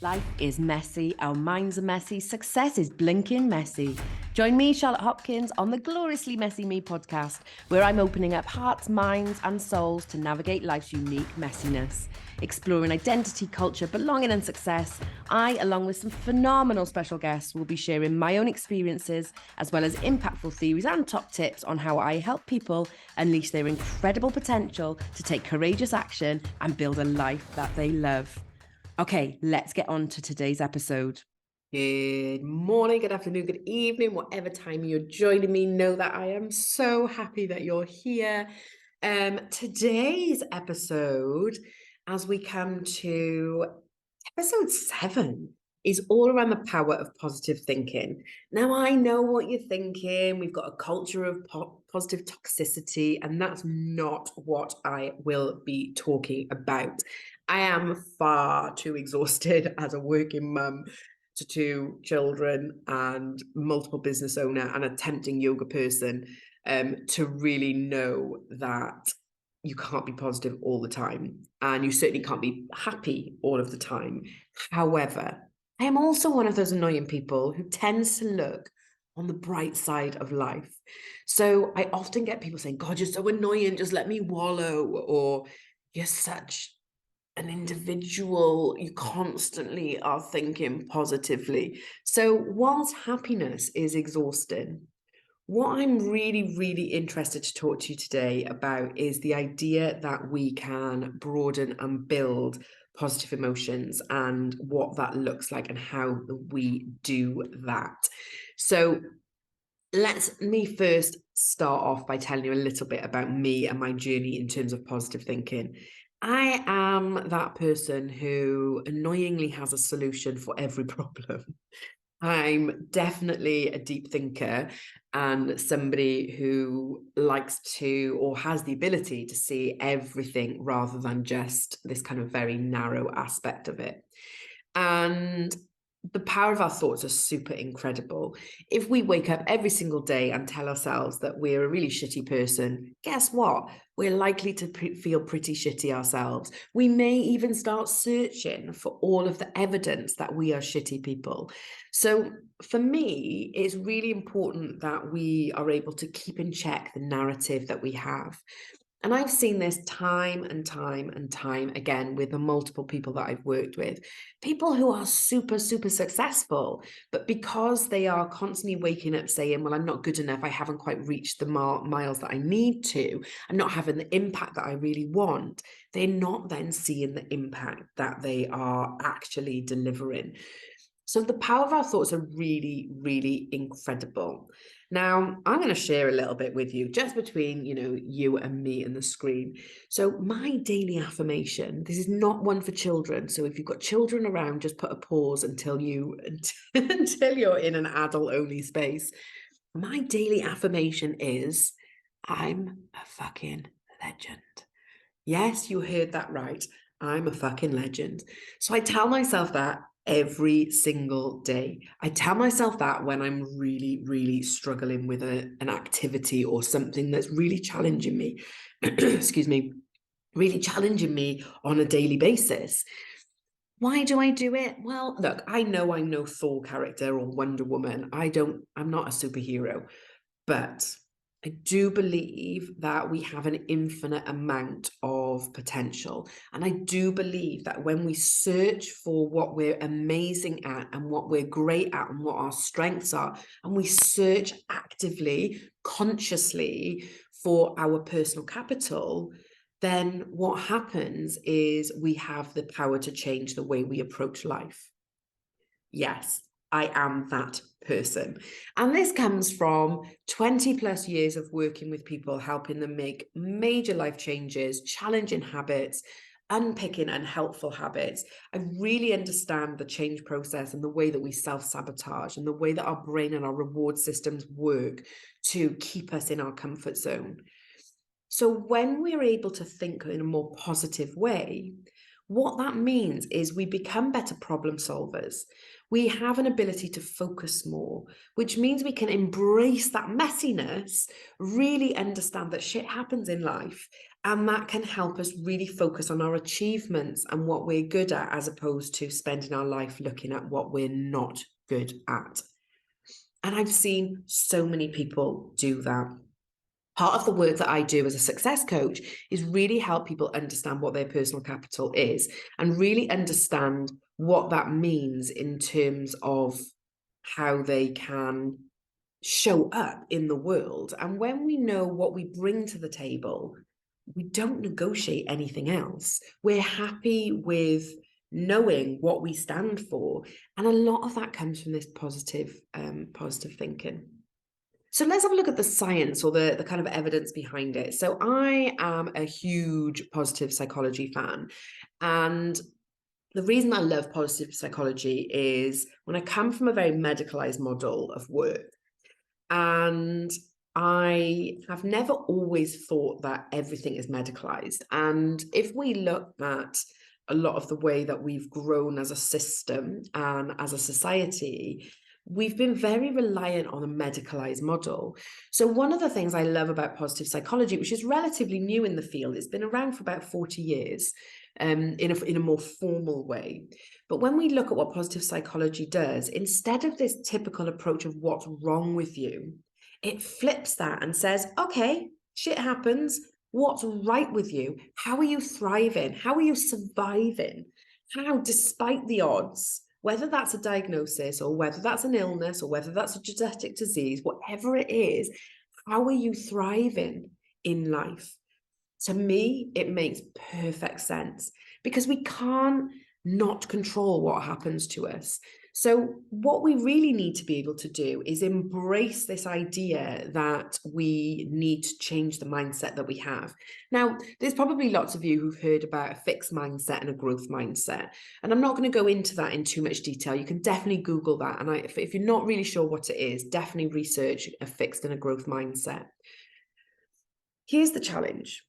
Life is messy, our minds are messy, success is blinking messy. Join me, Charlotte Hopkins, on the Gloriously Messy Me podcast, where I'm opening up hearts, minds, and souls to navigate life's unique messiness. Exploring identity, culture, belonging, and success, I, along with some phenomenal special guests, will be sharing my own experiences, as well as impactful theories and top tips on how I help people unleash their incredible potential to take courageous action and build a life that they love. Okay, let's get on to today's episode. Good morning, good afternoon, good evening, whatever time you're joining me. Know that I am so happy that you're here. Today's episode, as we come to episode 7, is all around the power of positive thinking. Now, I know what you're thinking. We've got a culture of positive toxicity, and that's not what I will be talking about. I am far too exhausted as a working mum to 2 children and multiple business owner and a tempting yoga person to really know that you can't be positive all the time, and you certainly can't be happy all of the time. However, I am also one of those annoying people who tends to look on the bright side of life. So I often get people saying, God, you're so annoying, just let me wallow, or you're such an individual, you constantly are thinking positively. So whilst happiness is exhausting, what I'm really, really interested to talk to you today about is the idea that we can broaden and build positive emotions and what that looks like and how we do that. So let me first start off by telling you a little bit about me and my journey in terms of positive thinking. I am that person who annoyingly has a solution for every problem. I'm definitely a deep thinker and somebody who likes to, or has the ability to see everything rather than just this kind of very narrow aspect of it. And the power of our thoughts are super incredible. If we wake up every single day and tell ourselves that we're a really shitty person, guess what? We're likely to feel pretty shitty ourselves. We may even start searching for all of the evidence that we are shitty people. So for me, it's really important that we are able to keep in check the narrative that we have. And I've seen this time and time and time again with the multiple people that I've worked with. People who are super, super successful, but because they are constantly waking up saying, well, I'm not good enough, I haven't quite reached the miles that I need to, I'm not having the impact that I really want, they're not then seeing the impact that they are actually delivering. So the power of our thoughts are really, really incredible. Now, I'm going to share a little bit with you, just between, you and me and the screen. So my daily affirmation, this is not one for children. So if you've got children around, just put a pause until until you're in an adult-only space. My daily affirmation is, I'm a fucking legend. Yes, you heard that right. I'm a fucking legend. So I tell myself that every single day. I tell myself that when I'm really, really struggling with an activity or something that's really challenging me, excuse me, really challenging me on a daily basis. Why do I do it? Well, look, I know I'm no Thor character or Wonder Woman. I'm not a superhero, but I do believe that we have an infinite amount of potential. And I do believe that when we search for what we're amazing at and what we're great at and what our strengths are, and we search actively, consciously for our personal capital, then what happens is we have the power to change the way we approach life. Yes, I am that person. And this comes from 20 plus years of working with people, helping them make major life changes, challenging habits, unpicking unhelpful habits. I really understand the change process and the way that we self-sabotage and the way that our brain and our reward systems work to keep us in our comfort zone. So when we're able to think in a more positive way, what that means is we become better problem solvers. We have an ability to focus more, which means we can embrace that messiness, really understand that shit happens in life, And that can help us really focus on our achievements and what we're good at, as opposed to spending our life looking at what we're not good at. And I've seen so many people do that. Part of the work that I do as a success coach is really help people understand what their personal capital is and really understand what that means in terms of how they can show up in the world. And when we know what we bring to the table, we don't negotiate anything else. We're happy with knowing what we stand for. And a lot of that comes from this positive thinking. So let's have a look at the science, or the kind of evidence behind it. So I am a huge positive psychology fan. And the reason I love positive psychology is when I come from a very medicalized model of work, and I have never always thought that everything is medicalized. And if we look at a lot of the way that we've grown as a system and as a society, we've been very reliant on a medicalized model. So one of the things I love about positive psychology, which is relatively new in the field, it's been around for about 40 years in a more formal way. But when we look at what positive psychology does, instead of this typical approach of what's wrong with you, it flips that and says, okay, shit happens. What's right with you? How are you thriving? How are you surviving? How, despite the odds, whether that's a diagnosis or whether that's an illness or whether that's a genetic disease, whatever it is, how are you thriving in life? To me, it makes perfect sense, because we can't not control what happens to us. So what we really need to be able to do is embrace this idea that we need to change the mindset that we have. Now, there's probably lots of you who've heard about a fixed mindset and a growth mindset, and I'm not going to go into that in too much detail. You can definitely Google that. And if you're not really sure what it is, definitely research a fixed and a growth mindset. Here's the challenge.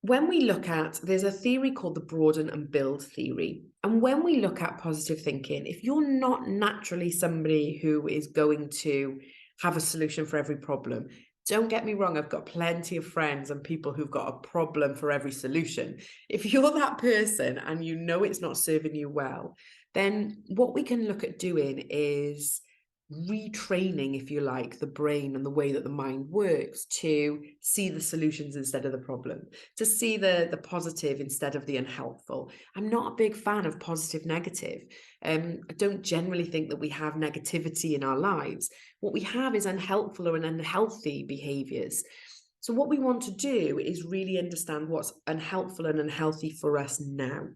When we look at, there's a theory called the broaden and build theory. And when we look at positive thinking, if you're not naturally somebody who is going to have a solution for every problem, don't get me wrong, I've got plenty of friends and people who've got a problem for every solution. If you're that person and you know it's not serving you well, then what we can look at doing is retraining, if you like, the brain and the way that the mind works to see the solutions instead of the problem, to see the positive instead of the unhelpful. I'm not a big fan of positive negative. I don't generally think that we have negativity in our lives. What we have is unhelpful or unhealthy behaviors. So what we want to do is really understand what's unhelpful and unhealthy for us now.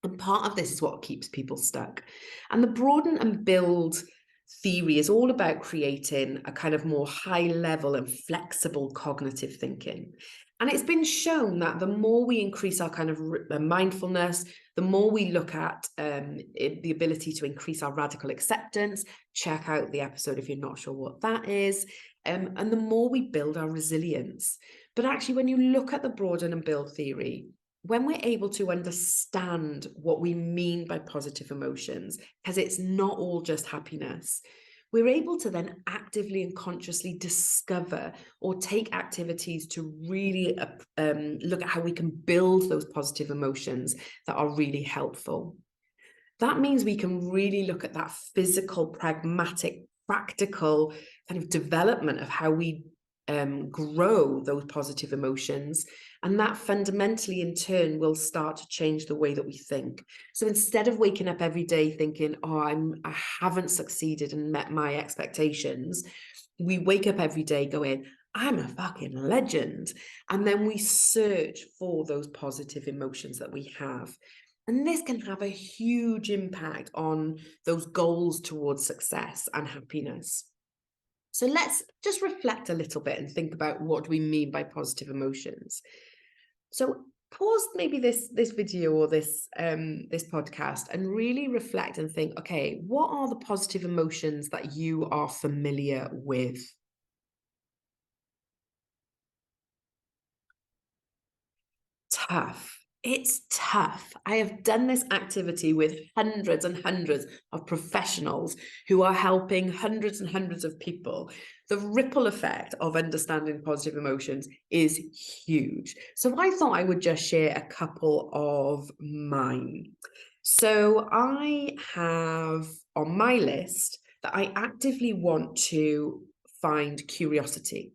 And part of this is what keeps people stuck. And the broaden and build theory is all about creating a kind of more high level and flexible cognitive thinking. And it's been shown that the more we increase our kind of mindfulness, the more we look at the ability to increase our radical acceptance. Check out the episode if you're not sure what that is. And the more we build our resilience. But actually, when you look at the broaden and build theory, when we're able to understand what we mean by positive emotions, because it's not all just happiness, we're able to then actively and consciously discover or take activities to really look at how we can build those positive emotions that are really helpful. That means we can really look at that physical, pragmatic, practical kind of development of how we grow those positive emotions. And that fundamentally in turn will start to change the way that we think. So instead of waking up every day thinking, oh, I haven't succeeded and met my expectations, we wake up every day going, I'm a fucking legend. And then we search for those positive emotions that we have. And this can have a huge impact on those goals towards success and happiness. So let's just reflect a little bit and think about what we mean by positive emotions. So pause maybe this video or this podcast and really reflect and think, okay, what are the positive emotions that you are familiar with? Tough, It's tough. I have done this activity with hundreds and hundreds of professionals who are helping hundreds and hundreds of people. The ripple effect of understanding positive emotions is huge. So I thought I would just share a couple of mine. So I have on my list that I actively want to find curiosity.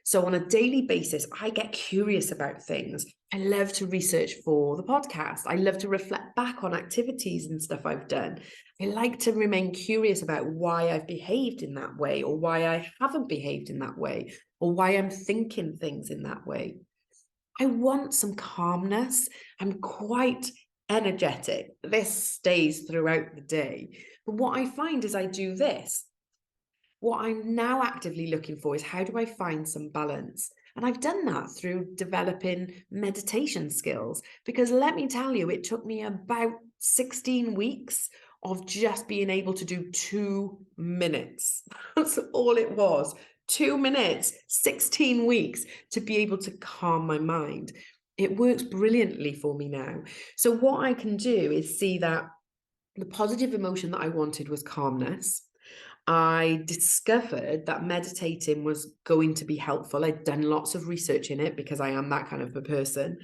So on a daily basis, I get curious about things. I love to research for the podcast. I love to reflect back on activities and stuff I've done. I like to remain curious about why I've behaved in that way, or why I haven't behaved in that way, or why I'm thinking things in that way. I want some calmness. I'm quite energetic. This stays throughout the day. But what I find is I do this. What I'm now actively looking for is how do I find some balance? And I've done that through developing meditation skills, because let me tell you, it took me about 16 weeks of just being able to do 2 minutes. That's all it was. 2 minutes, 16 weeks to be able to calm my mind. It works brilliantly for me now. So what I can do is see that the positive emotion that I wanted was calmness. I discovered that meditating was going to be helpful. I'd done lots of research in it because I am that kind of a person.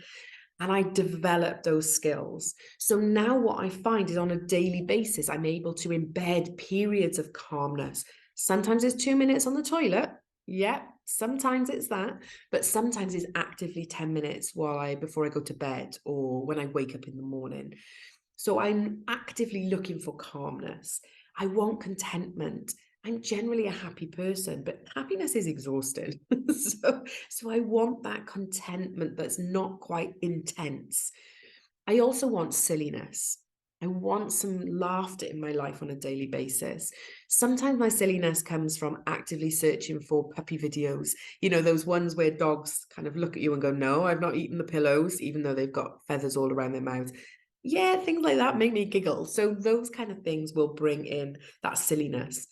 And I developed those skills. So now what I find is on a daily basis, I'm able to embed periods of calmness. Sometimes it's 2 minutes on the toilet. Yeah, sometimes it's that. But sometimes it's actively 10 minutes before I go to bed or when I wake up in the morning. So I'm actively looking for calmness. I want contentment. I'm generally a happy person, but happiness is exhausting. so I want that contentment that's not quite intense. I also want silliness. I want some laughter in my life on a daily basis. Sometimes my silliness comes from actively searching for puppy videos. You know, those ones where dogs kind of look at you and go, no, I've not eaten the pillows, even though they've got feathers all around their mouths. Yeah, things like that make me giggle. So those kind of things will bring in that silliness.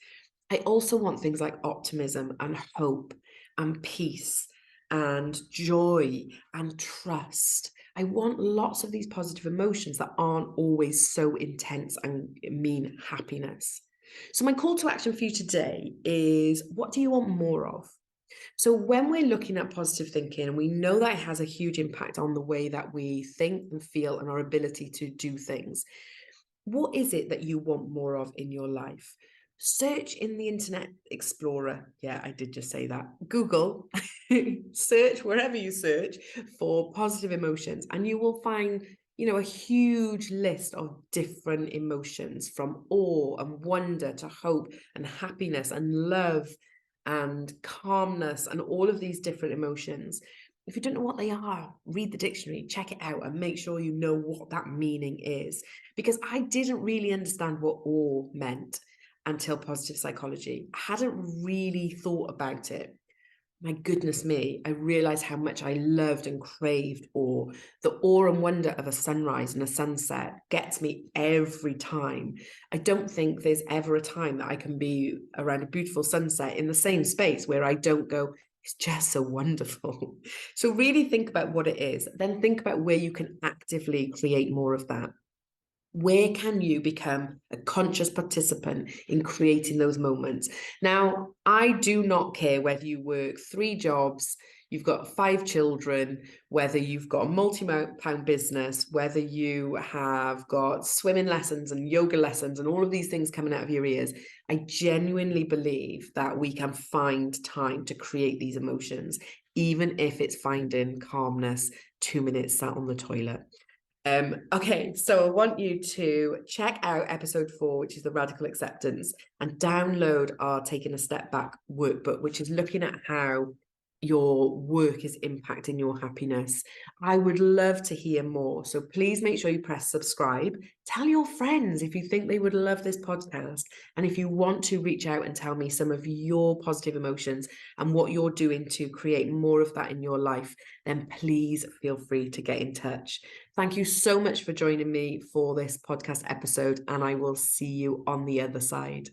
I also want things like optimism and hope and peace and joy and trust. I want lots of these positive emotions that aren't always so intense and mean happiness. So my call to action for you today is, what do you want more of? So when we're looking at positive thinking, and we know that it has a huge impact on the way that we think and feel and our ability to do things, what is it that you want more of in your life? Search in the Internet Explorer. Yeah, I did just say that. Google, search wherever you search for positive emotions, and you will find, a huge list of different emotions, from awe and wonder to hope and happiness and love and calmness and all of these different emotions. If you don't know what they are, read the dictionary, check it out, and make sure you know what that meaning is. Because I didn't really understand what awe meant until positive psychology. I hadn't really thought about it. My goodness me, I realized how much I loved and craved awe. The awe and wonder of a sunrise and a sunset gets me every time. I don't think there's ever a time that I can be around a beautiful sunset in the same space where I don't go, it's just so wonderful. So really think about what it is, then think about where you can actively create more of that. Where can you become a conscious participant in creating those moments? Now, I do not care whether you work 3 jobs, you've got 5 children, whether you've got a multi-pound business, whether you have got swimming lessons and yoga lessons and all of these things coming out of your ears. I genuinely believe that we can find time to create these emotions, even if it's finding calmness 2 minutes sat on the toilet. Okay, so I want you to check out episode 4, which is the radical acceptance, and download our Taking a Step Back workbook, which is looking at how your work is impacting your happiness. I would love to hear more. So please make sure you press subscribe. Tell your friends if you think they would love this podcast. And if you want to reach out and tell me some of your positive emotions and what you're doing to create more of that in your life, then please feel free to get in touch. Thank you so much for joining me for this podcast episode, and I will see you on the other side.